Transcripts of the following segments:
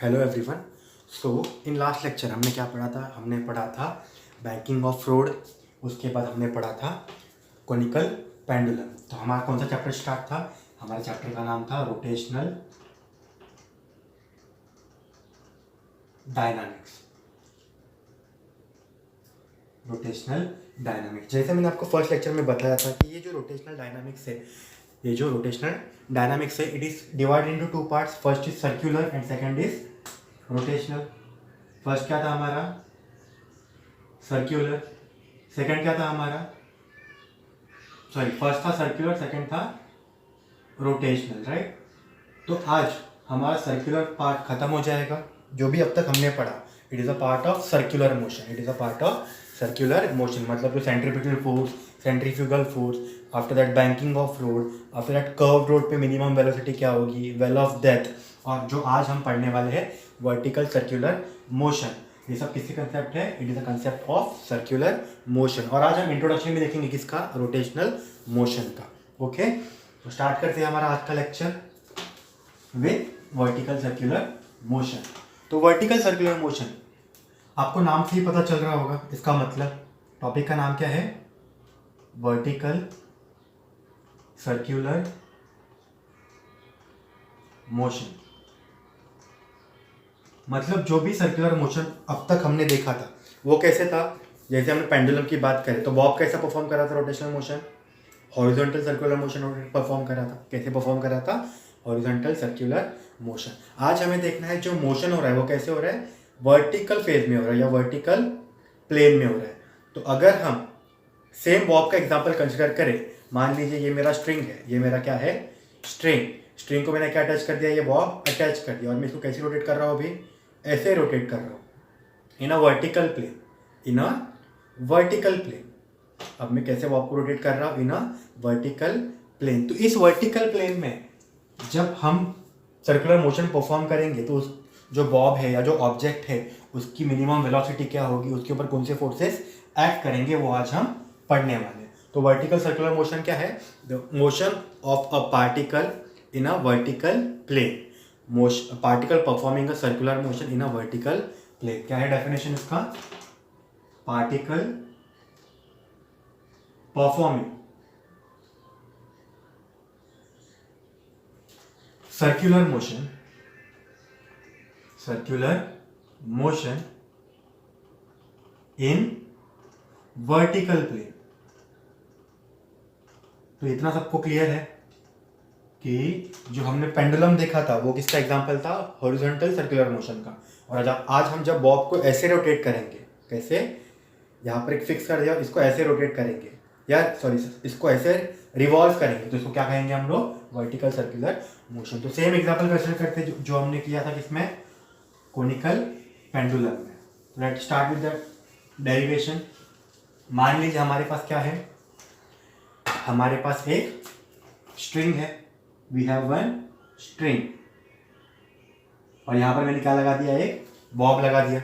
Hello everyone. So in last lecture हमने क्या पढ़ा था? हमने पढ़ा था बैंकिंग ऑफ फ्रॉड। उसके बाद हमने पढ़ा था कोनिकल पेंडुलम। तो हमारा कौन सा चैप्टर स्टार्ट था? हमारे चैप्टर का नाम था रोटेशनल डायनामिक्स। रोटेशनल डायनामिक्स, जैसे मैंने आपको फर्स्ट लेक्चर में बताया था कि ये जो रोटेशनल डायनामिक्स है, it is divided into two parts. First is circular and second is rotational. First क्या था हमारा? सर्कुलर। सेकंड क्या था हमारा? फर्स्ट था सर्कुलर, सेकंड था रोटेशनल, राइट। तो आज हमारा सर्कुलर पार्ट खत्म हो जाएगा। जो भी अब तक हमने पढ़ा, it is a part of circular motion. मतलब जो centripetal force, centrifugal force, after that banking of road, after that curve road पे मिनिमम वेलोसिटी क्या होगी, वेल ऑफ डेथ, और जो आज हम पढ़ने वाले हैं वर्टिकल सर्कुलर मोशन। ये सब किसके कंसेप्ट है? It is a concept of circular motion. और आज हम इंट्रोडक्शन भी देखेंगे किसका? रोटेशनल मोशन का। ओके, तो स्टार्ट करते हैं हमारा आज का lecture with vertical circular motion. तो वर्टिकल सर्कुलर मोशन, आपको नाम से ही पता चल रहा होगा इसका मतलब। टॉपिक का नाम क्या है? Vertical circular motion. मतलब जो भी सर्कुलर मोशन अब तक हमने देखा था वो कैसे था? जैसे हमने पेंडुलम की बात करें तो बॉब कैसा परफॉर्म कर रहा था? Rotational motion, horizontal circular motion perform कर रहा था। कैसे परफॉर्म कर रहा था? Horizontal circular motion. आज हमें देखना है जो मोशन हो रहा है वो कैसे हो रहा है? वर्टिकल फेज में हो रहा है या वर्टिकल प्लेन में हो रहा है। तो अगर हम सेम बॉब का एग्जांपल कंसिडर करें, मान लीजिए ये मेरा स्ट्रिंग है, ये मेरा क्या है? स्ट्रिंग को मैंने क्या अटैच कर दिया? ये बॉब अटैच कर दिया, और मैं इसको कैसे रोटेट कर रहा हूँ? अभी ऐसे रोटेट कर रहा हूँ इन अ वर्टिकल प्लेन। अब मैं कैसे बॉब को रोटेट कर रहा हूँ? इन अ वर्टिकल प्लेन। तो इस वर्टिकल प्लेन में जब हम सर्कुलर मोशन परफॉर्म करेंगे तो उस जो बॉब है या जो ऑब्जेक्ट है उसकी मिनिमम वेलोसिटी क्या होगी, उसके ऊपर कौन से फोर्सेस एक्ट करेंगे, वो आज हम पढ़ने वाले हैं। तो वर्टिकल सर्कुलर मोशन क्या है? The motion of a particle in a vertical plane. Particle performing a circular motion in a vertical plane. क्या है डेफिनेशन इसका? Particle performing circular motion in vertical plane। तो इतना सबको क्लियर है कि जो हमने पेंडुलम देखा था वो किसका एग्जांपल था? हॉरिजॉन्टल सर्कुलर मोशन का। और आज हम जब बॉब को ऐसे रोटेट करेंगे, कैसे? यहाँ पर एक फिक्स कर दिया, इसको ऐसे रोटेट करेंगे या इसको ऐसे रिवॉल्व करेंगे, तो इसको क्या कहेंगे हम लोग? Vertical circular motion. तो सेम एग्जांपल कंसीडर करते हैं जो हमने किया था किसमें? कोनिकल पेंडुलम में। Let's start with the derivation. मान लीजिए हमारे पास क्या है? हमारे पास एक स्ट्रिंग है, वी हैव वन स्ट्रिंग, और यहां पर मैंने क्या लगा दिया? एक बॉब लगा दिया।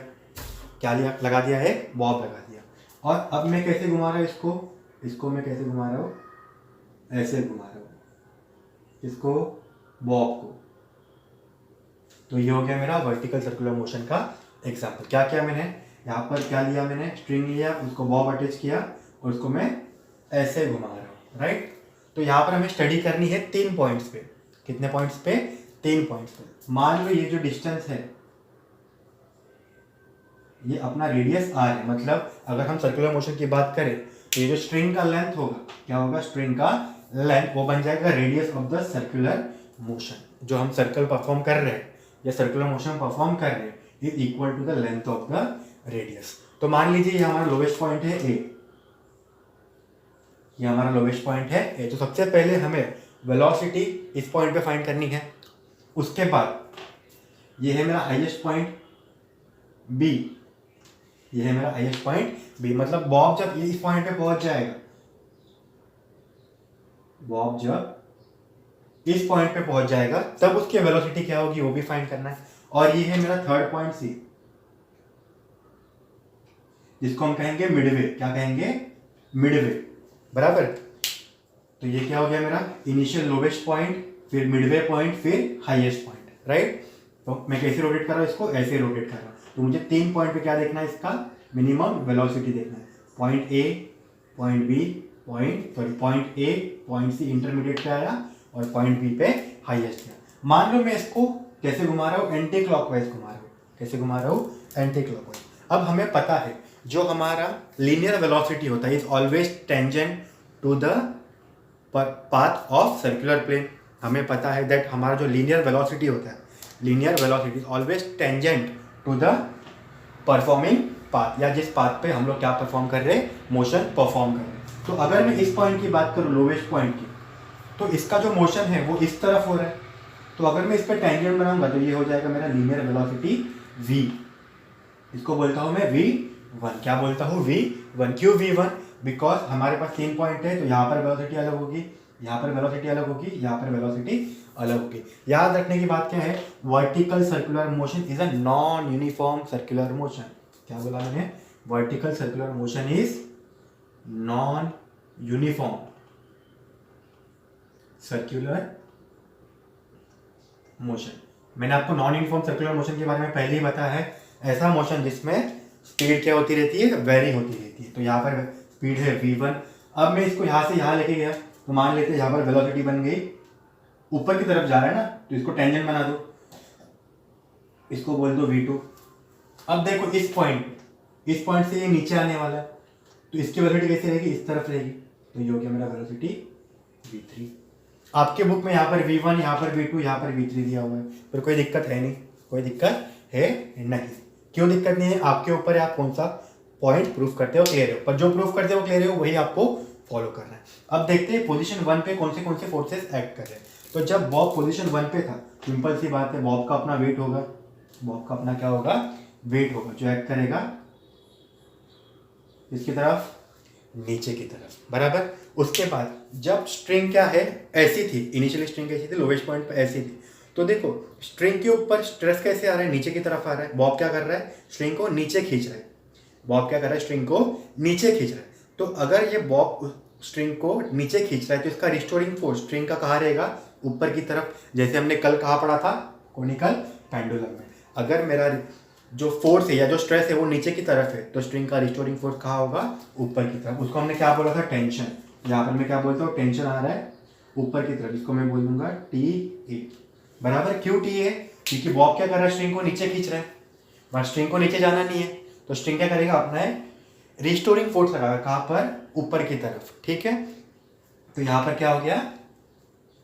क्या लगा दिया? एक बॉब लगा दिया। और अब मैं कैसे घुमा रहा हूं इसको मैं कैसे घुमा रहा हूं? ऐसे घुमा रहा हूं इसको, बॉब को। तो ये हो गया मेरा वर्टिकल सर्कुलर मोशन का एग्जांपल। क्या किया मैंने? यहाँ पर क्या लिया मैंने? स्ट्रिंग लिया, उसको बॉब अटैच किया और उसको मैं ऐसे घुमा रहा हूँ, राइट। तो यहाँ पर हमें स्टडी करनी है 3 पॉइंट्स पे। कितने पॉइंट्स पे? 3 पॉइंट्स पे। मान लो ये जो डिस्टेंस है ये अपना रेडियस r है। मतलब अगर हम सर्कुलर मोशन की बात करें तो ये जो स्ट्रिंग का लेंथ होगा, क्या होगा? स्ट्रिंग का लेंथ वो बन जाएगा radius of the circular motion. जो हम सर्कल परफॉर्म कर रहे हैं या सर्कुलर मोशन परफॉर्म कर रहे हैं is equal to the length of the radius. तो मान लीजिए ये हमारा लोवेस्ट पॉइंट है ए, ये हमारा लोवेस्ट पॉइंट है ए। तो सबसे पहले हमें वेलोसिटी इस पॉइंट पे फाइंड करनी है। उसके बाद ये है मेरा हाईएस्ट पॉइंट बी, ये है मेरा हाईएस्ट पॉइंट बी। मतलब बॉब जब इस पॉइंट पे पहुंच जाएगा, बॉब जब इस पॉइंट पे पहुंच जाएगा तब उसकी वेलोसिटी क्या होगी वो भी फाइंड करना है। और ये है मेरा थर्ड पॉइंट सी, जिसको हम कहेंगे मिडवे। क्या कहेंगे? मिडवे, बराबर। तो ये क्या हो गया मेरा? इनिशियल लोवेस्ट पॉइंट, फिर मिडवे पॉइंट, फिर हाईएस्ट पॉइंट, राइट। तो मैं कैसे रोटेट कर रहा हूँ इसको, ऐसे रोटेट कर रहा हूँ। तो मुझे 3 पॉइंट पे क्या देखना है, इसका मिनिमम वेलोसिटी देखना है। Point A, point B, point A, point C intermediate पे आया और पॉइंट बी पे हाईएस्ट गया। मान लो मैं इसको कैसे घुमा रहा हूँ, एंटी क्लॉकवाइज घुमा रहा हूँ। कैसे घुमा रहा हूँ, एंटी क्लॉकवाइज। अब हमें पता है जो हमारा लीनियर वेलोसिटी होता है is always tangent to the path of circular plane. हमें पता है दैट हमारा जो लीनियर वेलोसिटी होता है, linear velocity is always tangent to the performing path, या जिस पाथ पे हम लोग क्या परफॉर्म कर रहे हैं, मोशन परफॉर्म कर रहे हैं। तो अगर मैं इस पॉइंट की बात करूँ, लोवेस्ट पॉइंट की, तो इसका जो मोशन है वो इस तरफ हो रहा है। तो अगर मैं इस पर टेंजेंट बनाऊंगा तो ये हो जाएगा मेरा लीनियर वेलोसिटी v। इसको बोलता हूँ मैं v1। क्या बोलता हूँ, v1। क्यों v1? बिकॉज हमारे पास 3 पॉइंट है, तो यहाँ पर वेलोसिटी अलग होगी, यहाँ पर वेलोसिटी अलग होगी, यहाँ पर वेलोसिटी अलग होगी। याद रखने की बात क्या है, vertical circular motion is a non uniform circular motion. क्या बोला मैंने, vertical circular motion is non uniform circular motion. मैंने आपको नॉन यूनिफॉर्म सर्कुलर मोशन के बारे में पहले ही बताया है, ऐसा मोशन जिसमें स्पीड क्या होती रहती है, वेरी होती रहती है। तो यहाँ पर स्पीड है v1। अब मैं इसको यहाँ से यहाँ लेके गया, तो मान लेते हैं यहाँ पर वेलोसिटी बन गई, ऊपर की तरफ जा रहा है ना, तो इसको टेंजेंट बना दो, इसको बोल दो v2। अब देखो इस पॉइंट से ये नीचे आने वाला है, तो इसकी वेलोसिटी कैसी रहेगी, इस तरफ रहेगी। तो ये हो गया मेरा वेलोसिटी v3। आपके बुक में यहाँ पर v1, यहाँ पर v2, यहाँ पर v3 दिया हुआ है, पर कोई दिक्कत है नहीं, कोई दिक्कत है नहीं। क्यों दिक्कत नहीं है, आपके ऊपर है, आप कौन सा पॉइंट प्रूफ करते हो, क्लियर हो। पर जो प्रूफ करते हो क्लियर हो, वही आपको फॉलो करना है। अब देखते हैं पोजीशन 1 पे कौन से फोर्सेस एक्ट कर रहे हैं। तो जब बॉब पोजीशन 1 पे था, सिंपल सी बात है, बॉब का अपना वेट होगा, बॉब का अपना क्या होगा, वेट होगा, जो एक्ट करेगा इसकी तरफ, नीचे की तरफ, बराबर। उसके बाद जब स्ट्रिंग क्या है, ऐसी थी, इनिशियली स्ट्रिंग कैसी थी, लोवेस्ट पॉइंट पे ऐसी थी। तो देखो स्ट्रिंग के ऊपर स्ट्रेस कैसे आ रहा है, नीचे की तरफ आ रहा है। बॉब क्या कर रहा है, स्ट्रिंग को नीचे खींच रहा है। बॉब क्या कर रहा है, स्ट्रिंग को नीचे खींच रहा है। तो अगर ये बॉब स्ट्रिंग को नीचे खींच रहा है, तो इसका रिस्टोरिंग फोर्स स्ट्रिंग का कहाँ रहेगा, ऊपर की तरफ। जैसे हमने कल कहाँ पढ़ा था, कोनिकल पेंडुलम में। अगर मेरा जो फोर्स है या जो स्ट्रेस है वो नीचे की तरफ है, तो स्ट्रिंग का रिस्टोरिंग फोर्स कहाँ होगा, ऊपर की तरफ। उसको हमने क्या बोला था, टेंशन। यहाँ पर मैं क्या बोलता हूँ, टेंशन आ रहा है ऊपर की तरफ, इसको मैं बोल दूंगा TA, बराबर। क्यों TA? क्योंकि बॉब क्या कर रहा है, स्ट्रिंग को नीचे खींच रहा है, बट स्ट्रिंग को नीचे जाना नहीं है। तो स्ट्रिंग क्या करेगा, अपना रिस्टोरिंग फोर्स लगाएगा, कहाँ पर, ऊपर की तरफ, ठीक है। तो यहाँ पर क्या हो गया,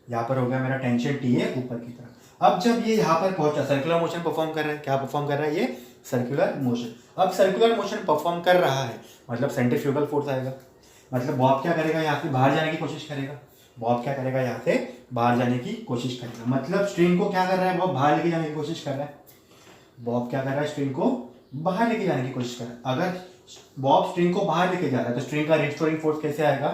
यहाँ पर हो गया मेरा टेंशन TA ऊपर की तरफ। अब जब ये यहाँ पर पहुंचा, सर्कुलर मोशन परफॉर्म कर रहा है, क्या परफॉर्म कर रहा है, ये सर्कुलर मोशन। अब सर्कुलर मोशन परफॉर्म कर रहा है, मतलब सेंट्रीफ्यूगल फोर्स आएगा, मतलब बॉब क्या करेगा, यहाँ से बाहर जाने की कोशिश करेगा। बॉब क्या करेगा, यहाँ से बाहर जाने की कोशिश करेगा, मतलब स्ट्रिंग को क्या कर रहा है, बॉब बाहर लेके जाने की कोशिश कर रहा है। बॉब क्या कर रहा है, स्ट्रिंग को बाहर लेके जाने की कोशिश कर रहा है। अगर बॉब स्ट्रिंग को बाहर लेके जा रहा है, तो स्ट्रिंग का रिस्टोरिंग फोर्स कैसे आएगा,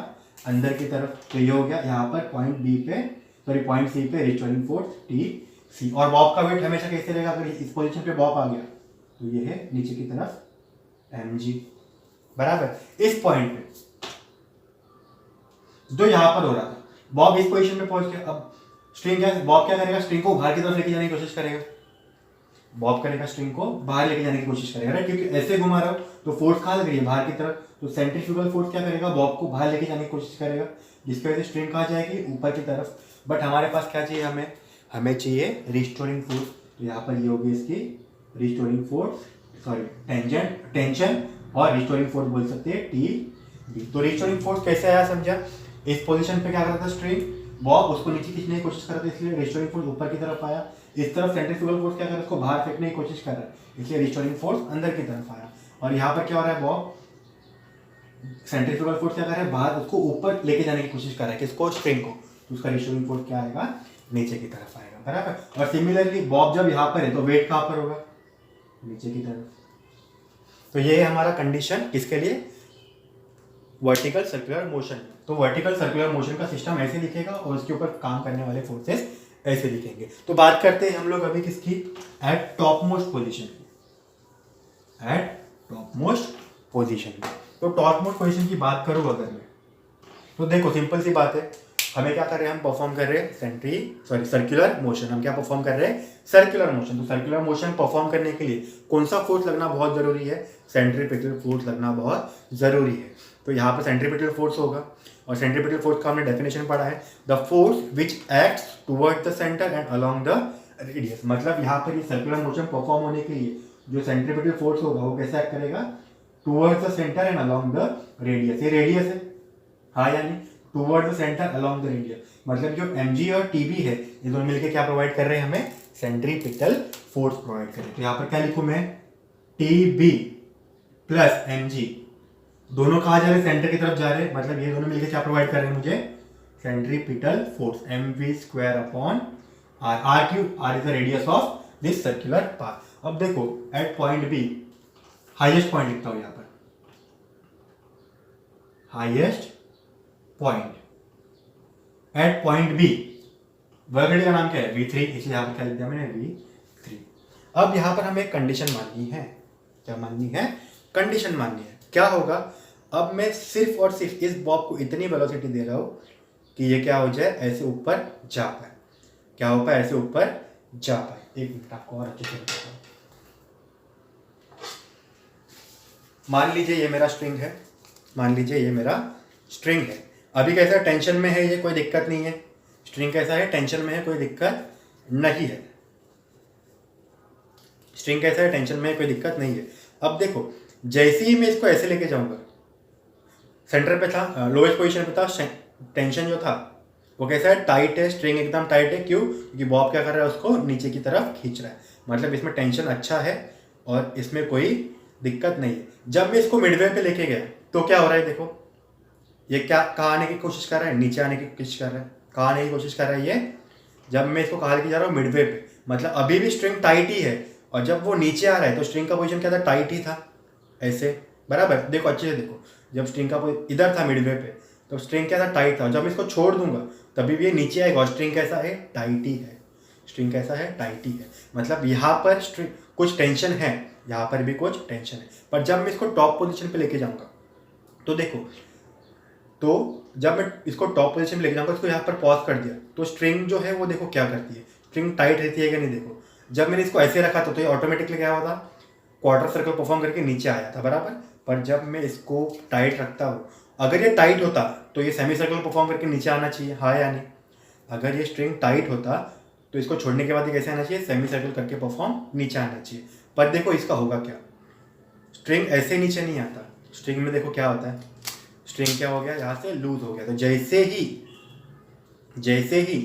अंदर की तरफ। तो ये हो गया यहाँ पर पॉइंट सी पे रिस्टोरिंग फोर्स TC। और बॉब का वेट हमेशा कैसे रहेगा, अगर इस पोजीशन पे बॉब आ गया तो ये है नीचे की तरफ mg, बराबर। इस पॉइंट पे जो यहाँ पर हो रहा था, बॉब इस पोजीशन पे पहुंच गया। अब स्ट्रिंग क्या, बॉब क्या करेगा, स्ट्रिंग को बाहर की तरफ लेके जाने की कोशिश करेगा। बॉब करेगा, स्ट्रिंग को बाहर लेके जाने की कोशिश करेगा, राइट, क्योंकि ऐसे घुमा रहा हो तो फोर्स कहाँ लग रही है, बाहर की तरफ। तो सेंट्रीफ्यूगल फोर्स क्या करेगा, बॉब को बाहर लेके जाने की कोशिश करेगा, जिसकी वजह से स्ट्रिंग कहाँ जाएगी, ऊपर की तरफ। बट हमारे पास क्या चाहिए, हमें चाहिए रिस्टोरिंग फोर्स। तो यहाँ पर ये होगी इसकी रिस्टोरिंग फोर्स, सॉरी टेंशन और रिस्टोरिंग फोर्स बोल सकते हैं TB। तो रिस्टोरिंग फोर्स कैसे आया, समझा। इस पोजीशन पे क्या कर रहा था स्ट्रिंग, बॉब उसको नीचे खींचने की कोशिश कर रहा था, इसलिए रिस्टोरिंग फोर्स ऊपर की तरफ आया। इस तरफ सेंट्रीफ्यूगल फोर्स क्या कर रहा है, उसको बाहर फेंकने की कोशिश कर रहा है, इसलिए रिस्टोरिंग फोर्स अंदर की तरफ आया। और यहाँ पर क्या हो रहा है, बॉब सेंट्रीफ्यूगल फोर्स क्या कर रहा है, बाहर उसको ऊपर लेके जाने की कोशिश कर रहा है, किसको, स्ट्रिंग को। तो उसका रिस्टोरिंग फोर्स क्या आएगा, नीचे की तरफ आएगा, बराबर। और सिमिलरली बॉब जब यहाँ पर है तो वेट कहाँ पर होगा, नीचे की तरफ। तो ये है हमारा कंडीशन, किसके लिए, वर्टिकल सर्कुलर मोशन। तो वर्टिकल सर्कुलर मोशन का सिस्टम ऐसे दिखेगा और उसके ऊपर काम करने वाले फोर्सेस ऐसे दिखेंगे। तो बात करते हैं हम लोग अभी किसकी, एट टॉप मोस्ट पोजिशन की, एट टॉप मोस्ट पोजिशन की। तो टॉप मोस्ट पोजिशन की बात करूँ अगर मैं, तो देखो सिंपल सी बात है, हमें क्या कर रहे हैं, हम परफॉर्म कर रहे हैं सर्कुलर मोशन। हम क्या परफॉर्म कर रहे हैं, सर्कुलर मोशन। तो सर्कुलर मोशन परफॉर्म करने के लिए कौन सा फोर्स लगना बहुत जरूरी है, सेंट्रीपिटल फोर्स लगना बहुत जरूरी है। तो यहाँ पर सेंट्रीपिटल फोर्स होगा, और सेंट्रीपिटल फोर्स का हमने डेफिनेशन पढ़ा है, the force which acts towards the centre and along the radius. मतलब यहाँ पर ये सर्कुलर मोशन परफॉर्म होने के लिए जो सेंट्रीपिटल फोर्स होगा वो कैसे एक्ट करेगा, towards the centre and along the radius. ये रेडियस है, हाँ यानी towards the centre along the radius. मतलब जो mg और tb है ये दोनों मिलकर क्या प्रोवाइड कर रहे हैं, हमें सेंट्रीपिटल फोर्स प्रोवाइड कर रहे हैं। तो यहाँ पर क्या लिखूं मैं, tb प्लस mg, दोनों कहाँ जा रहे हैं, सेंटर की तरफ जा रहे हैं। मतलब ये दोनों मिलकर क्या प्रोवाइड कर रहे हैं मुझे, centripetal force mv square upon r। r क्यों, r is the radius of this circular path. अब देखो at point B, highest point लिखता हूं यहाँ पर, highest point at point B, वर्गड़ी का नाम क्या है, v3, इसलिए यहाँ पर क्या लिख दिया मैंने, v3। अब यहाँ पर हमें एक कंडीशन माननी है, क्या माननी है, कंडीशन माननी है। क्या होगा, अब मैं सिर्फ और सिर्फ इस बॉब को इतनी वेलोसिटी दे रहा हूँ कि ये क्या हो जाए, ऐसे ऊपर जा पाए। क्या हो पाए, ऐसे ऊपर जा पाए। एक मिनट आपको और अच्छे से बताता हूं। मान लीजिए ये मेरा स्ट्रिंग है, मान लीजिए ये मेरा स्ट्रिंग है। अभी कैसा टेंशन में है, ये कोई दिक्कत नहीं है। स्ट्रिंग कैसा है, टेंशन में है, कोई दिक्कत नहीं है। स्ट्रिंग कैसा है, टेंशन में है, कोई दिक्कत नहीं है। अब देखो जैसे ही मैं इसको ऐसे लेके जाऊंगा, सेंटर पे था, लोएस्ट पोजीशन पे था, टेंशन जो था वो कैसा है, टाइट है, स्ट्रिंग एकदम टाइट है। क्यों, क्योंकि बॉब क्या कर रहा है, उसको नीचे की तरफ खींच रहा है। मतलब इसमें टेंशन अच्छा है और इसमें कोई दिक्कत नहीं है। जब मैं इसको मिडवे पे लेके गया तो क्या हो रहा है, देखो ये क्या कहाँ आने की कोशिश कर रहा है, नीचे आने की कोशिश कर रहा है। कहाँ आने की कोशिश कर रहा है ये, जब मैं इसको कहाँ लेके जा रहा हूँ, मिडवे पे। मतलब अभी भी स्ट्रिंग टाइट ही है, और जब वो नीचे आ रहा है तो स्ट्रिंग का पोजीशन क्या था, टाइट ही था, ऐसे बराबर। देखो अच्छे से देखो, जब स्ट्रिंग का इधर था मिडवे पे तो स्ट्रिंग क्या था, टाइट था। जब मैं इसको छोड़ दूंगा तभी भी ये नीचे आएगा, और स्ट्रिंग कैसा है, टाइट ही है। स्ट्रिंग कैसा है, टाइट ही है। मतलब यहाँ पर स्ट्रिंग कुछ टेंशन है, यहाँ पर भी कुछ टेंशन है। पर जब मैं इसको टॉप पोजीशन पे लेके जाऊंगा तो देखो, तो जब मैं इसको टॉप पोजीशन पे लेके जाऊंगा, इसको यहाँ पर पॉज कर दिया तो स्ट्रिंग जो है वो देखो क्या करती है, स्ट्रिंग टाइट रहती है कि नहीं। देखो जब मैंने इसको ऐसे रखा था तो ये ऑटोमेटिकली क्या हुआ था, क्वार्टर सर्कल परफॉर्म करके नीचे आया था, बराबर। पर जब मैं इसको टाइट रखता हूँ, अगर ये टाइट होता तो ये सेमी सर्कल परफॉर्म करके नीचे आना चाहिए, हाँ या नहीं। अगर ये स्ट्रिंग टाइट होता तो इसको छोड़ने के बाद ये कैसे आना चाहिए, सेमी सर्कल करके परफॉर्म नीचे आना चाहिए। पर देखो इसका होगा क्या, स्ट्रिंग ऐसे नीचे नहीं आता। स्ट्रिंग में देखो क्या होता है, स्ट्रिंग क्या हो गया, यहाँ से लूज हो गया। तो जैसे ही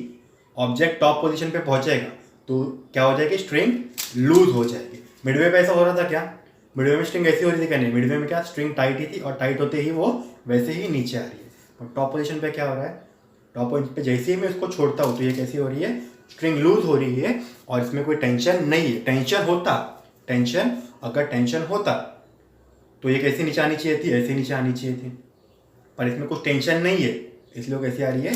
ऑब्जेक्ट टॉप पोजीशन पे पहुंचेगा तो क्या हो जाएगी, स्ट्रिंग लूज हो जाएगी। मिडवे पे ऐसा हो रहा था क्या, मिडवे में स्ट्रिंग ऐसी हो रही थी क्या, नहीं। मिडवे में क्या, स्ट्रिंग टाइट ही थी, और टाइट होते ही वो वैसे ही नीचे आ रही है। और टॉप पोजीशन पे क्या हो रहा है, टॉप पोजीशन पे जैसे ही मैं उसको छोड़ता हूँ तो ये कैसी हो रही है, स्ट्रिंग लूज हो रही है, और इसमें कोई टेंशन नहीं है। अगर टेंशन होता तो ये कैसे नीचे आनी चाहिए थी, ऐसे नीचे आनी चाहिए थी। पर इसमें कुछ टेंशन नहीं है, इसलिए वो कैसे आ रही है,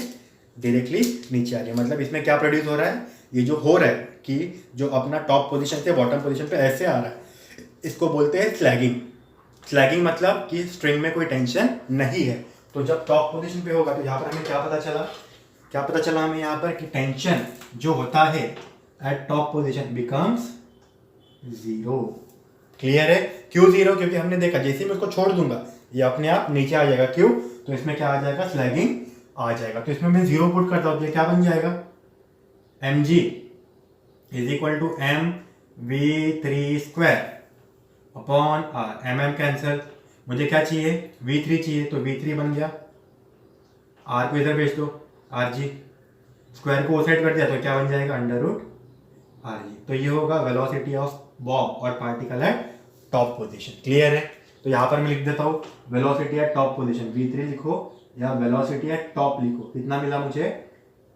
डायरेक्टली नीचे आ रही है। मतलब इसमें क्या प्रोड्यूस हो रहा है, ये जो हो रहा है कि जो अपना टॉप पोजीशन से बॉटम पोजीशन पे ऐसे आ रहा है, इसको बोलते हैं स्लैगिंग। स्लैगिंग मतलब कि स्ट्रिंग में कोई टेंशन नहीं है। तो जब टॉप पोजीशन पे होगा तो यहाँ पर हमें क्या पता चला हमें यहाँ पर कि टेंशन जो होता है eight top position becomes zero. Clear है, क्यों जीरो, क्योंकि हमने देखा जैसे मैं उसको छोड़ दूंगा ये अपने आप नीचे आ जाएगा। क्यों, तो इसमें क्या आ जाएगा, स्लैगिंग आ जाएगा। तो इसमें मैं जीरो पुट करता हूँ तो ये क्या बन जाएगा, mg is equal to mv3 square upon r। mm cancel, मुझे क्या चाहिए, v3 चाहिए, तो v3 बन गया। r को इधर भेज दो, rg स्क्वायर को साइड कर दिया तो क्या बन जाएगा, अंडर रूट rg। तो ये होगा वेलोसिटी ऑफ बॉब और particle at top position. Clear है, तो यहाँ पर मैं लिख देता हूँ velocity at top position, v3 लिखो या वेलोसिटी एट टॉप लिखो। कितना मिला मुझे,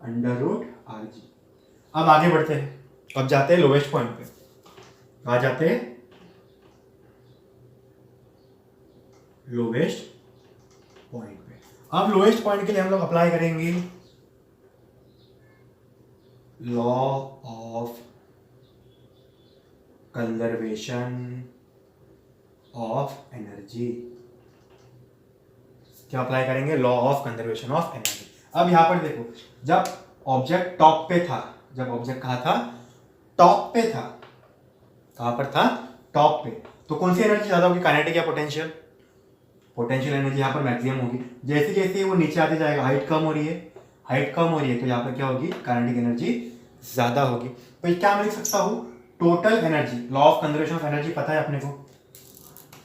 अंडर रूट rg। अब आगे बढ़ते हैं, अब जाते हैं लोवेस्ट पॉइंट पे। कहाँ जाते हैं, लोवेस्ट पॉइंट पे। अब लोवेस्ट पॉइंट के लिए हम लोग अप्लाई करेंगे law of conservation of energy. क्या अप्लाई करेंगे, law of conservation of energy. अब यहाँ पर देखो, जब ऑब्जेक्ट टॉप पे था, जब ऑब्जेक्ट कहाँ था, टॉप पे था, कहाँ पर था, टॉप पे, तो कौन सी एनर्जी ज्यादा होगी, काइनेटिक या पोटेंशियल? पोटेंशियल एनर्जी यहाँ पर मैक्सिमम होगी। जैसे जैसे वो नीचे आते जाएगा, हाइट कम हो रही है, हाइट कम हो रही है, तो यहाँ पर क्या होगी, काइनेटिक एनर्जी ज्यादा होगी। तो क्या मैं लिख सकता हूँ, total energy, law of conservation of energy पता है अपने को,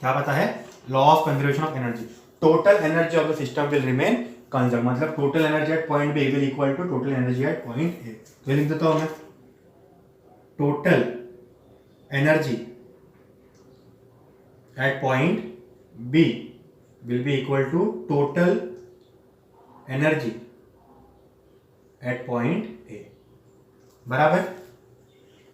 क्या पता है, law of conservation of energy, total energy of the system will remain conserve, मतलब total energy at point B will equal to total energy at point A. तो लिख देता हूं मैं, total energy at point B will be equal to total energy at point A, बराबर।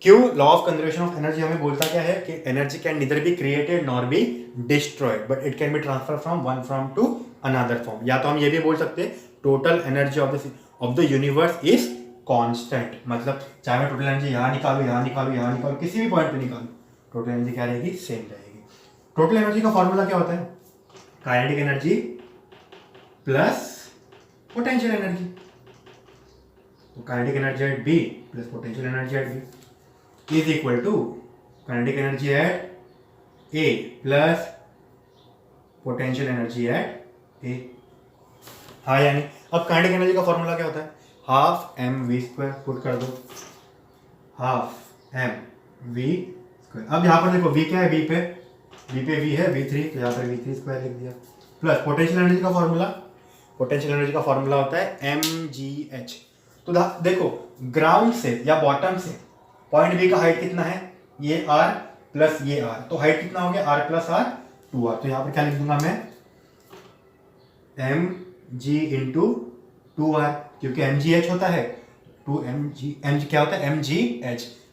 क्यों? Law of conservation of energy हमें बोलता क्या है कि energy can neither be created nor be destroyed, but it can be transfer from one form to another form. या तो हम ये भी बोल सकते हैं total energy of the universe is constant, मतलब चाहे मैं टोटल एनर्जी यहाँ निकालू, यहाँ निकालू, यहाँ निकालू, किसी भी पॉइंट पे निकालू, टोटल एनर्जी क्या रहेगी, सेम रहेगी। टोटल एनर्जी का फॉर्मूला क्या होता है, kinetic energy plus potential energy. तो kinetic energy at B plus potential energy at B is equal to kinetic energy at A plus potential energy at A. हाँ यानी अब काइनेटिक एनर्जी का formula क्या होता है, half M V square, put कर दो, हाफ एम वी स्क्वायर। अब यहाँ पर देखो वी क्या है, वी पे वी है V3, तो यहाँ पर V3 स्क्वायर लिख दिया, प्लस पोटेंशियल एनर्जी का फॉर्मूला, पोटेंशियल एनर्जी का फॉर्मूला होता है mgh। तो देखो ग्राउंड से या बॉटम से पॉइंट बी का हाइट कितना है, ये r प्लस ये r, तो हाइट कितना हो गया, r प्लस r 2r। तो यहाँ पर क्या लिख दूंगा मैं, mg इंटू 2r, क्योंकि mgh होता है, 2mg क्या होता है, mgh,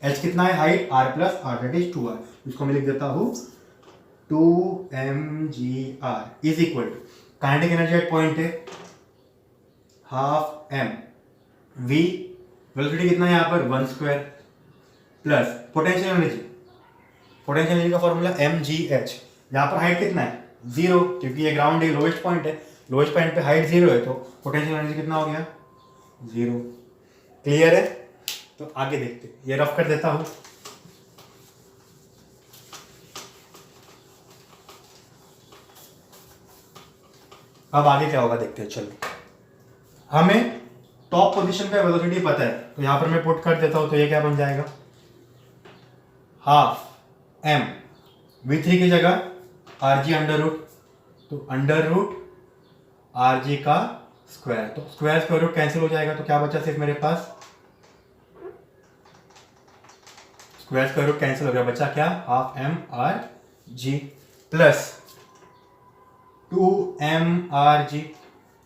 h कितना है, height r plus r, that is 2r। इसको मैं लिख देता हूँ 2mgr is equal to kinetic energy at point है हाफ एम वी, वेलोसिटी कितना है यहाँ पर 1 square, plus potential energy, potential energy का फॉर्मूला mgh, यहाँ पर हाइट कितना है 0, क्योंकि ये ग्राउंड है, लोएस्ट पॉइंट है, लोएस्ट पॉइंट पे हाइट 0 है, तो पोटेंशियल एनर्जी कितना हो गया 0। क्लियर है? तो आगे देखते, ये रफ कर देता हूं। अब आगे क्या होगा देखते हैं, चलो। हमें टॉप पोजीशन पे वेलोसिटी पता है, तो यहां पर मैं पुट कर देता हूं, तो ये क्या बन जाएगा, हाफ एम v3 की जगह rg अंडर रूट, तो अंडर रूट rg का स्क्वायर, तो स्क्वायर रूट कैंसिल हो जाएगा, तो क्या बचा सिर्फ मेरे पास, स्क्वायर रूट कैंसिल हो गया, बचा क्या, half M R G plus 2mrg,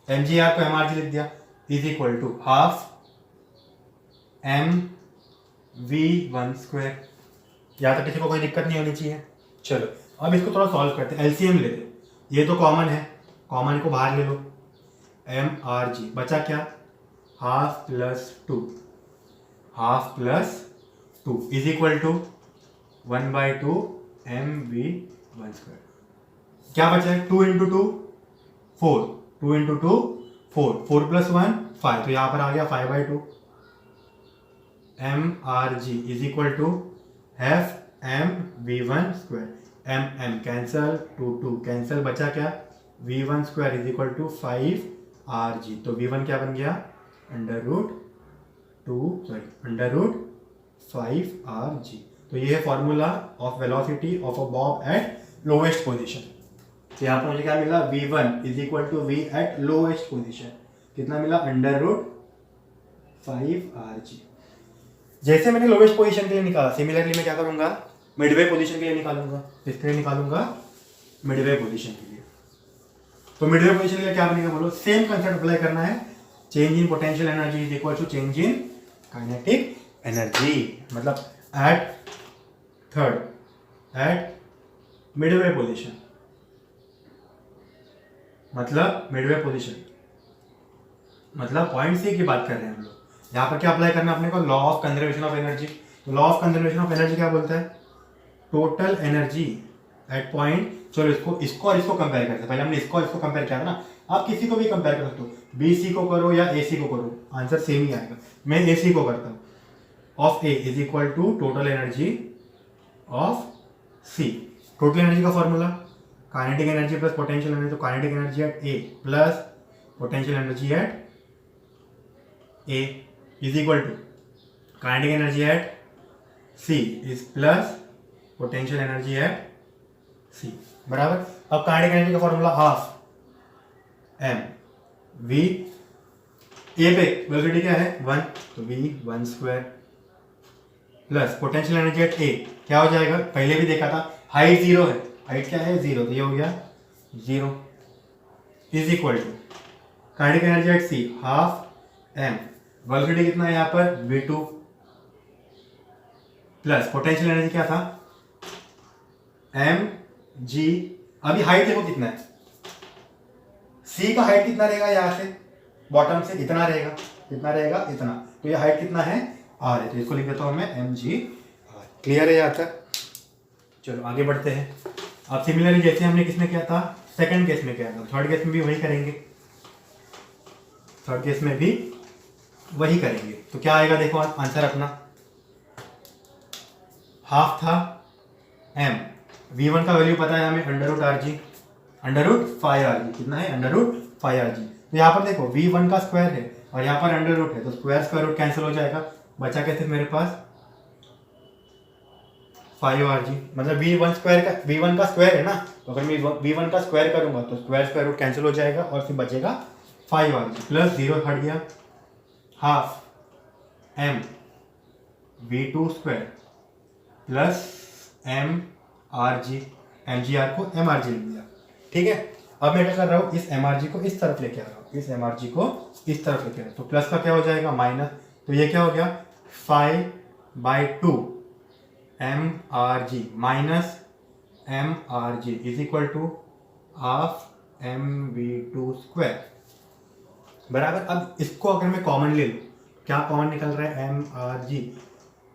mgr को mrg लिख दिया, is equal to half M v1 square. यहाँ तक किसी को कोई दिक्कत नहीं होनी चाहिए। चलो अब इसको थोड़ा सॉल्व करते हैं, एलसीएम लेते हैं, ये तो कॉमन है, कॉमन को बाहर ले लो, mrg बचा क्या, half plus 2, half plus 2 is equal to 1/2 mv1 square. क्या बचा है, 2 इंटू 2 4, 2 इंटू 2 4, 4 प्लस 1 5, तो यहाँ पर आ गया 5/2 mrg is equal to half mv1 square, m cancel, 2 cancel, बचा क्या, v1 square is equal to 5rg, तो v1 क्या बन गया, अंडर रूट 5rg। तो ये है formula of velocity of a bob at lowest position. तो यहाँ पर मुझे क्या मिला, v1 is equal to v at lowest position, कितना मिला, अंडर रूट 5rg। जैसे मैंने लोएस्ट पोजीशन के लिए निकाला, सिमिलरली मैं क्या करूंगा, मिडवे पोजीशन के लिए निकालूंगा, इसके लिए निकालूंगा मिडवे पोजीशन के लिए। तो मिडवे पोजीशन के लिए क्या बनेगा बोलो, सेम कंसेप्ट अप्लाई करना है, change in potential energy is equal to change in kinetic energy, मतलब एट मिडवे पोजीशन, मतलब पॉइंट सी की बात कर रहे हैं हम लोग। यहाँ पर क्या अप्लाई करना है अपने को, law of conservation of energy. तो law of conservation of energy क्या बोलता है, टोटल एनर्जी एट पॉइंट, चलो इसको और इसको कंपेयर करते हैं, पहले हमने इसको कंपेयर किया था ना, आप किसी को भी कंपेयर कर सकते हो, BC को करो या AC को करो, आंसर सेम ही आएगा। मैं AC को करता हूँ, of A is equal to total energy of C। Total energy का formula kinetic energy plus potential energy, तो kinetic energy at A plus potential energy at A is equal to kinetic energy at C is plus potential energy at C, बराबर। अब kinetic energy का formula half m v, A पे velocity क्या है 1, तो v 1 square plus potential energy at A क्या हो जाएगा, पहले भी देखा था, हाइट 0 है, हाइट क्या है 0, तो ये हो गया 0 is equal to kinetic energy at C half m, वेलोसिटी कितना है यहाँ पर v2 प्लस पोटेंशियल एनर्जी क्या था mg। अभी हाइट देखो कितना है, C का हाइट कितना रहेगा, यहाँ से बॉटम से इतना रहेगा, कितना रहेगा इतना, तो ये हाइट कितना है r है, तो इसको लिख देता हूं मैं mg। क्लियर है यहाँ तक? चलो आगे बढ़ते हैं। अब सिमिलरली जैसे हमने किसमें किया था, सेकंड केस में किया था, थर्ड केस में भी वही करेंगे, थर्ड केस में भी वही करेंगे। तो क्या आएगा देखो आंसर अपना, हाफ था m, v1 का वैल्यू पता है हमें under root R G, under root 5rg, कितना है अंडर रूट 5rg। तो यहाँ पर देखो v1 का स्क्वायर है और यहाँ पर अंडर रूट है, तो स्क्वायर रूट कैंसिल हो जाएगा, बचा कैसे मेरे पास 5rg, मतलब v1 का स्क्वायर है ना, तो अगर मैं v1 का स्क्वायर करूंगा तो स्क्वायर रूट कैंसिल हो जाएगा और फिर बचेगा 5rg प्लस 0 हट गया, half m v2 square plus mrg, mgr को mrg लिख दिया, ठीक है। अब मैं क्या कर रहा हूँ, इस mrg को इस तरफ लेके आ रहा हूँ, इस mrg को इस तरफ लेके आ रहा हूँ, तो प्लस का क्या हो जाएगा माइनस, तो ये क्या हो गया 5/2 mrg minus mrg is equal to half mv2 square, बराबर। अब इसको अगर मैं कॉमन ले लूँ, क्या कॉमन निकल रहा है mrg,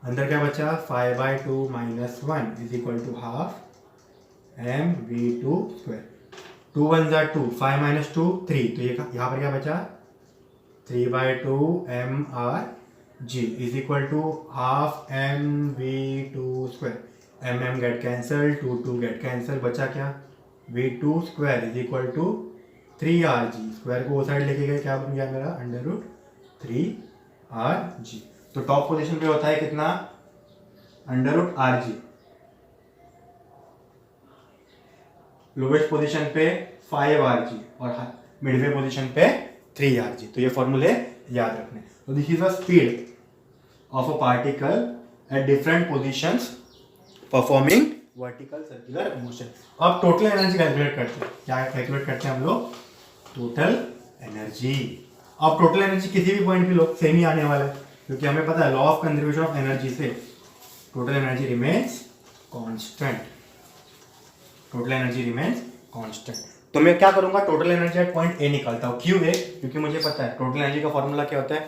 अंदर क्या बचा 5/2 minus 1 is equal to half mv2 square, 2 1 जा 2, 5 माइनस 2 3, तो ये यहाँ पर क्या बचा 3/2 mrg is equal to half mv2 square, mm get cancel, 2 get cancel, बचा क्या v2 square is equal to 3rg, square को वो साइड लेके गए, क्या बन गया मेरा अंडर रूट 3rg। तो टॉप पोजीशन पे होता है कितना under root rg, lowest position पे 5rg और मिडवे पोजीशन पे 3rg। तो ये फॉर्मूले याद रखने। तो this is the speed of a particle at different positions performing vertical circular motion. अब टोटल एनर्जी कैलकुलेट करते हैं, क्या कैलकुलेट करते हैं हम लोग, टोटल एनर्जी। अब टोटल एनर्जी किसी भी पॉइंट पे लो सेम ही आने वाला है, क्योंकि हमें पता है law of conservation of energy से total energy remains constant, total energy remains constant. तो मैं क्या करूंगा, total energy at point A निकालता हूँ, क्यों है, क्योंकि मुझे पता है टोटल एनर्जी का फॉर्मूला क्या होता है,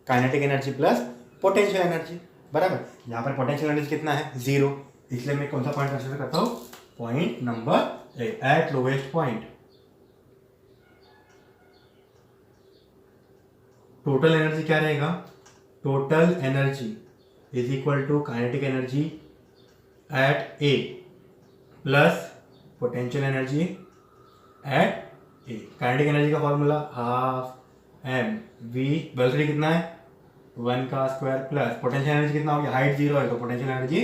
kinetic energy plus potential energy, बराबर। यहाँ पर पोटेंशियल एनर्जी कितना है 0, इसलिए मैं कौन सा पॉइंट कंसीडर करता हूँ, point number A at lowest point. Total energy क्या रहेगा, total energy is equal to kinetic energy at A plus potential energy at A. Kinetic energy का formula half M V, velocity कितना है 1 का square plus potential energy कितना हो गया, height 0 है तो पोटेंशियल एनर्जी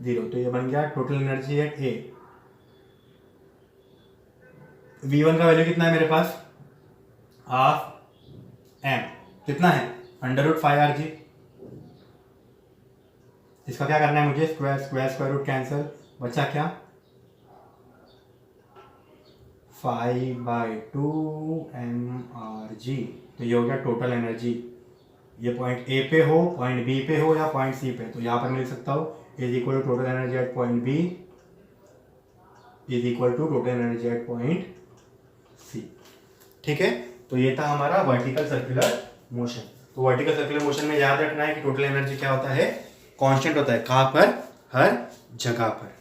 0, तो ये बन गया total energy at A. v1 का वैल्यू कितना है मेरे पास, हाफ एम कितना है अंडर रूट 5rg, इसका क्या करना है मुझे, स्क्वायर रूट कैंसिल, बचा क्या 5/2 mrg। तो ये हो गया टोटल एनर्जी, ये पॉइंट ए पे हो, पॉइंट बी पे हो या पॉइंट सी पे, तो यहाँ पर मिल सकता हो is equal to total energy at point B is equal to total energy at point C, ठीक है। तो ये था हमारा वर्टिकल सर्कुलर मोशन। तो वर्टिकल सर्कुलर मोशन में याद रखना है कि टोटल एनर्जी क्या होता है, कांस्टेंट होता है, कहाँ पर, हर जगह पर।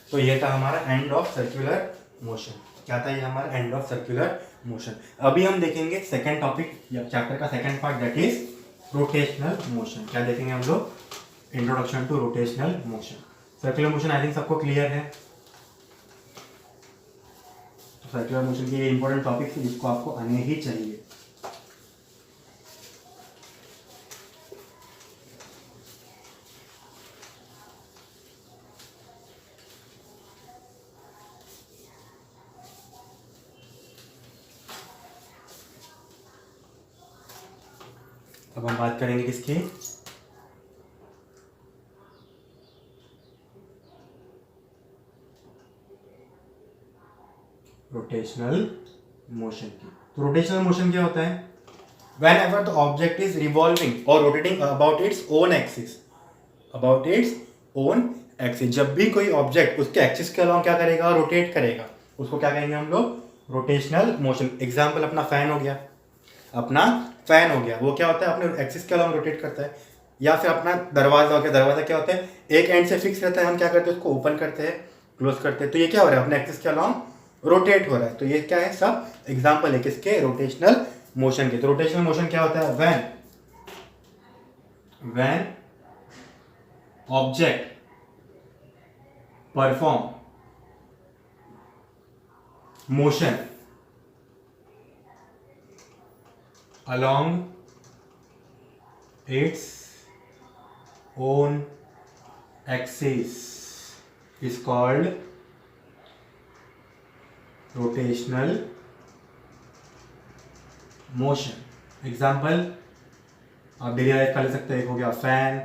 तो ये था हमारा एंड ऑफ सर्कुलर मोशन। क्या था ये हमारा एंड ऑफ सर्कुलर मोशन। अभी हम देखेंगे सेकंड टॉपिक या चैप्टर का second part, that is rotational motion. क्या देखेंगे हम लोग? Introduction to rotational motion. Circular motion I think सबको क्लियर है। तो सर्कुलर मोशन की ये इंपॉर्टेंट टॉपिक है जिसको आपको आने ही चाहिए। अब हम बात करेंगे किसकी? रोटेशनल मोशन की। तो रोटेशनल मोशन क्या होता है? Whenever the object is revolving or rotating about its own axis, about its own axis, जब भी कोई ऑब्जेक्ट उसके एक्सिस के अलावा क्या करेगा? रोटेट करेगा, उसको क्या कहेंगे हम लोग? Rotational motion. एग्जाम्पल अपना फैन हो गया, अपना फैन हो गया, वो क्या होता है? अपने एक्सिस के अलावा रोटेट करता है। या फिर अपना दरवाजा हो गया, दरवाजा क्या होता है? एक एंड से फिक्स रहता है, हम क्या करते हैं? उसको ओपन करते हैं, क्लोज करते हैं। तो ये क्या हो रहा है? अपने एक्सिस के अलावा रोटेट हो रहा है। तो ये क्या है? सब एग्जाम्पल है किसके? रोटेशनल मोशन के। तो रोटेशनल मोशन क्या होता है? When object perform motion along its own axis is called rotational motion. Example आप डेली लाइफ का ले सकते हैं। एक हो गया फैन,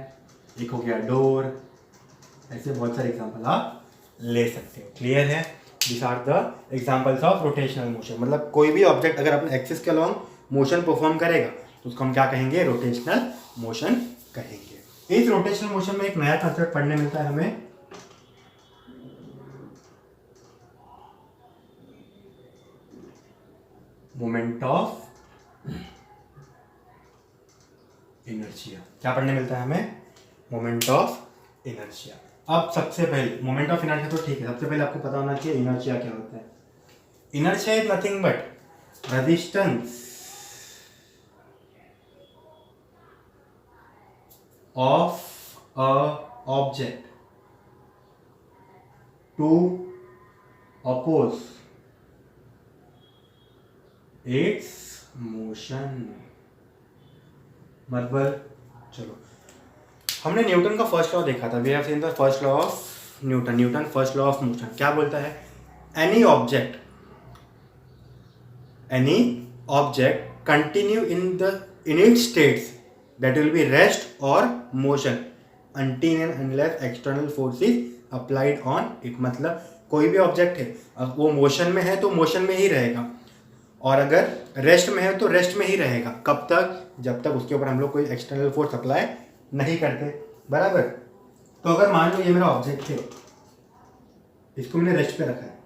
एक हो गया डोर, ऐसे बहुत सारे एग्जाम्पल आप ले सकते हो। क्लियर है? This are the examples of rotational motion. मतलब कोई भी ऑब्जेक्ट अगर अपने एक्सिस के अलोंग मोशन परफॉर्म करेगा तो उसको हम क्या कहेंगे? रोटेशनल मोशन कहेंगे। इस रोटेशनल मोशन में एक नया कंसेप्ट पढ़ने मिलता है हमें, मोमेंट ऑफ इनर्शिया। क्या पढ़ने मिलता है हमें? Moment of inertia. अब सबसे पहले मोमेंट ऑफ इनर्शिया तो ठीक है, सबसे पहले आपको पता होना चाहिए इनर्शिया क्या होता है। Inertia is nothing but resistance of a object to oppose its motion। मतलब चलो, हमने न्यूटन का फर्स्ट लॉ देखा था। We have seen the first law of Newton first law of motion. क्या बोलता है? Any object continue in its states that will be rest or motion until and unless external force is applied on it। मतलब कोई भी object है, अब वो motion में है तो मोशन में ही रहेगा, और अगर रेस्ट में है तो रेस्ट में ही रहेगा। कब तक? जब तक उसके ऊपर हम लोग कोई एक्सटर्नल फोर्स अप्लाई नहीं करते। बराबर? तो अगर मान लो ये मेरा ऑब्जेक्ट है, इसको मैंने रेस्ट पे रखा है।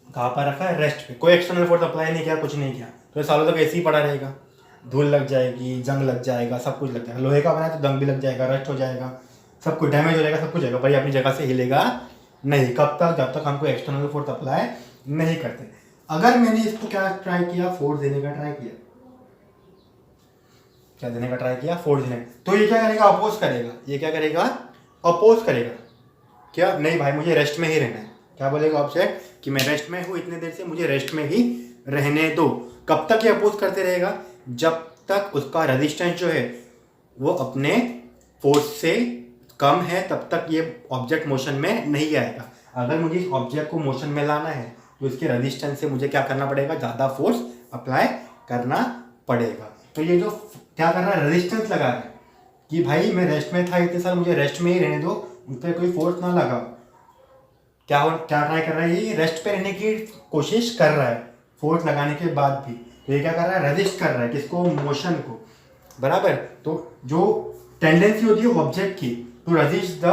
कहाँ पर रखा है? रेस्ट पे। कोई एक्सटर्नल फोर्स अप्लाई नहीं किया, कुछ नहीं किया, तो सालों तक ऐसे ही पड़ा रहेगा। धूल लग जाएगी, जंग लग जाएगा, सब कुछ लग जाएगा। लोहे का बना है तो जंग भी लग जाएगा, रस्ट हो जाएगा, सब कुछ डैमेज हो जाएगा, सब कुछ जाएगा, पर ये अपनी जगह से हिलेगा नहीं। कब तक? जब तक हम कोई एक्सटर्नल फोर्स अप्लाई नहीं करते। अगर मैंने इसको क्या ट्राई किया? फोर्स देने का ट्राई किया। क्या देने का ट्राई किया? फोर्स देने। तो ये क्या करेगा? अपोज करेगा। ये क्या करेगा? अपोज करेगा। क्या? नहीं भाई, मुझे रेस्ट में ही रहना है। क्या बोलेगा ऑब्जेक्ट? कि मैं रेस्ट में हूँ इतने देर से, मुझे रेस्ट में ही रहने दो। कब तक ये अपोज करते रहेगा? जब तक उसका रेजिस्टेंस जो है वो अपने फोर्स से कम है, तब तक ये ऑब्जेक्ट मोशन में नहीं आएगा। अगर मुझे इस ऑब्जेक्ट को मोशन में लाना है तो इसके रेजिस्टेंस से मुझे क्या करना पड़ेगा? ज़्यादा फोर्स अप्लाई करना पड़ेगा। तो ये जो क्या कर रहा है? रेजिस्टेंस लगा रहा है कि भाई मैं रेस्ट में था इतने साल, मुझे रेस्ट में ही रहने दो, उस पर कोई फोर्स ना लगा। क्या ट्राई कर रहा है? ये रेस्ट पे रहने की कोशिश कर रहा है फोर्स लगाने के बाद भी। तो ये क्या कर रहा है? रेजिस्ट कर रहा है किसको? मोशन को। बराबर? तो जो टेंडेंसी होती है ऑब्जेक्ट की टू रेजिस्ट द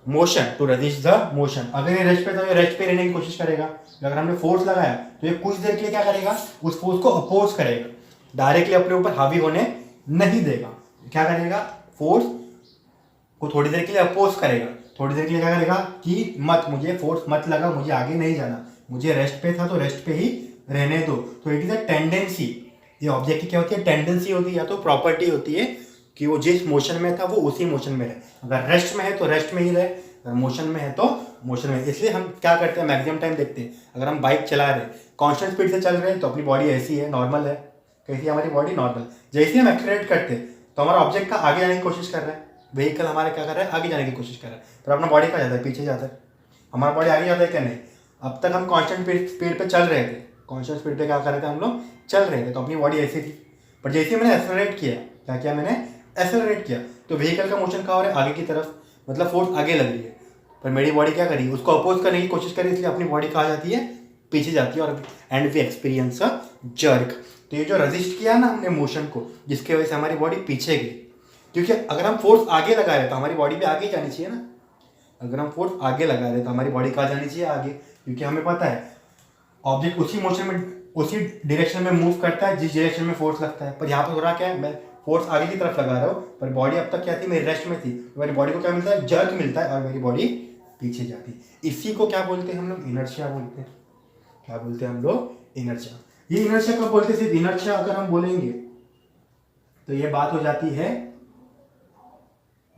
मोशन, अगर ये रेस्ट पे था, ये रेस्ट पे रहने की कोशिश करेगा। अगर हमने फोर्स लगाया तो ये कुछ देर के लिए क्या करेगा? उस फोर्स को अपोज करेगा, डायरेक्टली अपने ऊपर हावी होने नहीं देगा। क्या करेगा? फोर्स को थोड़ी देर के लिए अपोज करेगा। थोड़ी देर के लिए क्या करेगा कि मत, मुझे फोर्स मत लगा, मुझे आगे नहीं जाना, मुझे रेस्ट पे था तो रेस्ट पे ही रहने दो। तो इट इज अ टेंडेंसी। ये ऑब्जेक्ट की क्या होती है? टेंडेंसी होती है, या तो प्रॉपर्टी होती है कि वो जिस मोशन में था वो उसी मोशन में रहे। अगर रेस्ट में है तो रेस्ट में ही रहे, अगर मोशन में है तो मोशन में। इसलिए हम क्या करते हैं, मैक्सिमम टाइम देखते हैं, अगर हम बाइक चला रहे कांस्टेंट स्पीड से चल रहे हैं तो अपनी बॉडी ऐसी है, नॉर्मल है। कैसी हमारी बॉडी? नॉर्मल। जैसे हम एक्सेलरेट करते हैं तो हमारा ऑब्जेक्ट का आगे जाने की कोशिश कर रहा है, व्हीकल हमारा क्या कर रहा है? आगे जाने की कोशिश कर रहा है, पर अपना बॉडी कहाँ जाता है? पीछे जाता है। हमारा बॉडी आगे जाता है क्या? नहीं। अब तक हम कांस्टेंट स्पीड पे चल रहे थे, कांस्टेंट स्पीड पे क्या कर रहे थे हम लोग? चल रहे थे, तो अपनी बॉडी ऐसी थी। पर जैसे ही मैंने एक्सेलरेट किया, क्या किया मैंने? एक्सेलरेट किया, तो व्हीकल का मोशन कहाँ हो रहा है? आगे की तरफ, मतलब फोर्स आगे लग रही है। पर मेरी बॉडी क्या करी? उसको अपोज करने की कोशिश करी, इसलिए अपनी बॉडी कहाँ जाती है? पीछे जाती है। और and we experience a jerk. तो ये जो रजिस्ट किया ना हमने मोशन को, जिसकी वजह से हमारी बॉडी पीछे गई, क्योंकि अगर हम फोर्स आगे लगा रहे तो हमारी बॉडी भी आगे जानी चाहिए ना। अगर हम फोर्स आगे लगा रहे तो हमारी बॉडी कहाँ जानी चाहिए? आगे, क्योंकि हमें पता है ऑब्जेक्ट उसी मोशन में, उसी डायरेक्शन में मूव करता है जिस डायरेक्शन में फोर्स लगता है। पर यहाँ पर हो रहा क्या है? मैं फोर्स आगे की तरफ लगा रहा हूँ, पर बॉडी अब तक क्या थी? मेरी रेस्ट में थी, तो मेरी बॉडी को क्या मिलता है? जर्क मिलता है, और मेरी बॉडी पीछे जाती है। इसी को क्या बोलते हैं हम लोग? इनर्शिया बोलते हैं। क्या बोलते हैं हम लोग? इनर्शिया। ये इनर्शिया कब बोलते हैं? सिर्फ इनर्शिया अगर हम बोलेंगे तो ये बात हो जाती है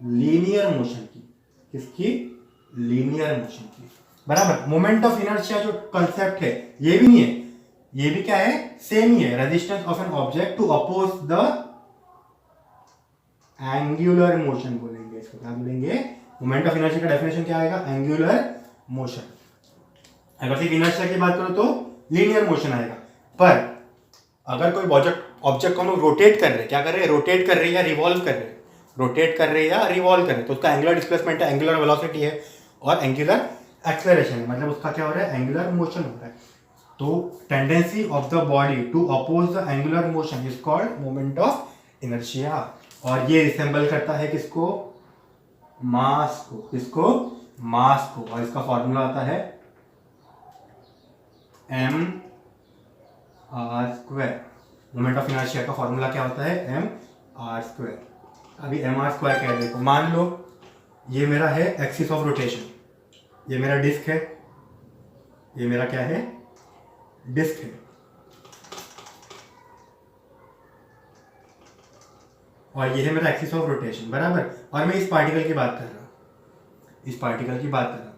लीनियर मोशन की। किसकी? लीनियर मोशन की, बराबर। मोमेंट ऑफ इनर्शिया जो कंसेप्ट है ये भी नहीं है, ये भी क्या है? सेम ही है। Resistance of an object to oppose the angular motion बोलेंगे इसको। क्या बोलेंगे? मोमेंट ऑफ इनर्शिया का डेफिनेशन क्या आएगा? Angular motion. अगर सिर्फ इनर्शिया की बात करो तो लीनियर मोशन आएगा। पर अगर कोई ऑब्जेक्ट को हम लोग रोटेट कर रहे हैं, क्या कर रहे हैं? रोटेट कर रहे हैं या रिवॉल्व कर रहे हैं, रोटेट कर रहे हैं या रिवॉल्व कर रहे हैं, तो उसका एंगुलर डिस्प्लेसमेंट है, एंगुलर वेलोसिटी है, और एंगुलर एक्सेलरेशन है, मतलब उसका क्या हो रहा है? एंगुलर मोशन हो रहा है। तो tendency of the body to oppose the angular motion is called moment of inertia. और ये रिसेंबल करता है किसको? मास को। किसको? मास को। और इसका फॉर्मूला आता है m r square. Moment of inertia का फॉर्मूला क्या होता है? m r square. अभी m r स्क्वायर क्या है देखो, मान लो ये मेरा है एक्सिस ऑफ रोटेशन, ये मेरा डिस्क है, ये मेरा क्या है? डिस्क है, और ये है मेरा एक्सिस ऑफ रोटेशन, बराबर। और मैं इस पार्टिकल की बात कर रहा हूँ, इस पार्टिकल की बात कर रहा हूँ,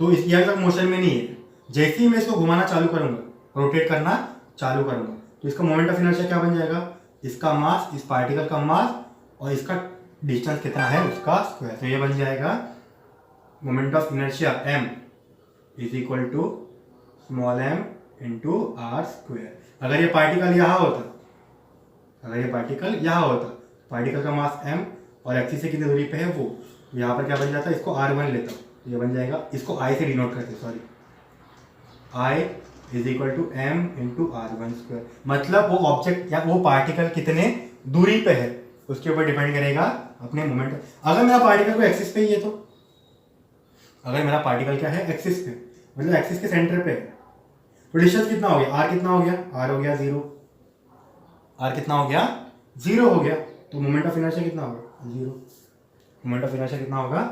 तो इस ये तक मोशन में नहीं है। जैसे ही मैं इसको घुमाना चालू करूंगा, रोटेट करना चालू करूंगा, तो इसका मोमेंट ऑफ इनर्शिया क्या बन जाएगा? इसका मास, इस पार्टिकल का मास, और इसका डिस्टेंस कितना है उसका स्क्वायर। तो ये बन जाएगा moment of inertia m is equal to small m into R square. अगर ये पार्टिकल यहाँ होता, अगर ये पार्टिकल यहाँ होता, पार्टिकल का मास m और एक्सिस से कितनी दूरी पे है वो, यहाँ पर क्या बन जाता है? इसको r1 लेता हूँ, ये बन जाएगा, इसको i से डिनोट करते, sorry, i is equal to m into r1 square. मतलब वो ऑब्जेक्ट या वो पार्टिकल कितने दूरी पे है उसके ऊपर डिपेंड करेगा अपने मोमेंट। अगर मेरा पार्टिकल को एक्सिस पे ही है, तो अगर मेरा पार्टिकल क्या है? एक्सिस पे, मतलब एक्सिस के सेंटर पे है, तो डिस्टेंस कितना हो गया? r कितना हो गया? r हो गया 0। r कितना हो गया? 0 हो गया। तो मोमेंट ऑफ इनर्शिया कितना होगा? 0। मोमेंट ऑफ इनर्शिया कितना होगा?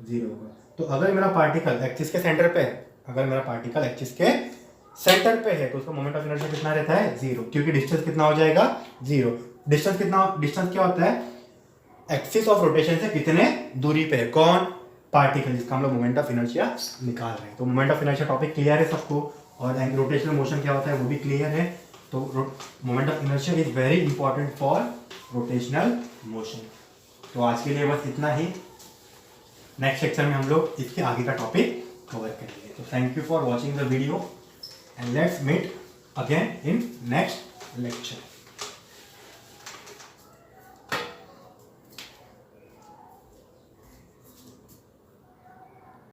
0 होगा। तो अगर मेरा पार्टिकल एक्सिस के सेंटर पे है, अगर मेरा पार्टिकल एक्सिस के सेंटर पे है, तो उसका मोमेंट ऑफ इनर्शिया कितना रहता है? 0, क्योंकि डिस्टेंस कितना हो जाएगा? 0। डिस्टेंस कितना? डिस्टेंस क्या होता है? एक्सिस ऑफ रोटेशन से कितने दूरी पे है कौन? पार्टिकल, जिसका हम लोग मोमेंट ऑफ इनर्शिया निकाल रहे हैं। तो moment of inertia topic clear है सबको, और रोटेशनल मोशन क्या होता है वो भी क्लियर है। तो moment of inertia is very important for rotational motion. तो आज के लिए बस इतना ही। नेक्स्ट सेक्शन में हम लोग इसके आगे का टॉपिक कवर करेंगे। तो thank you for watching the video, and let's meet again in next lecture.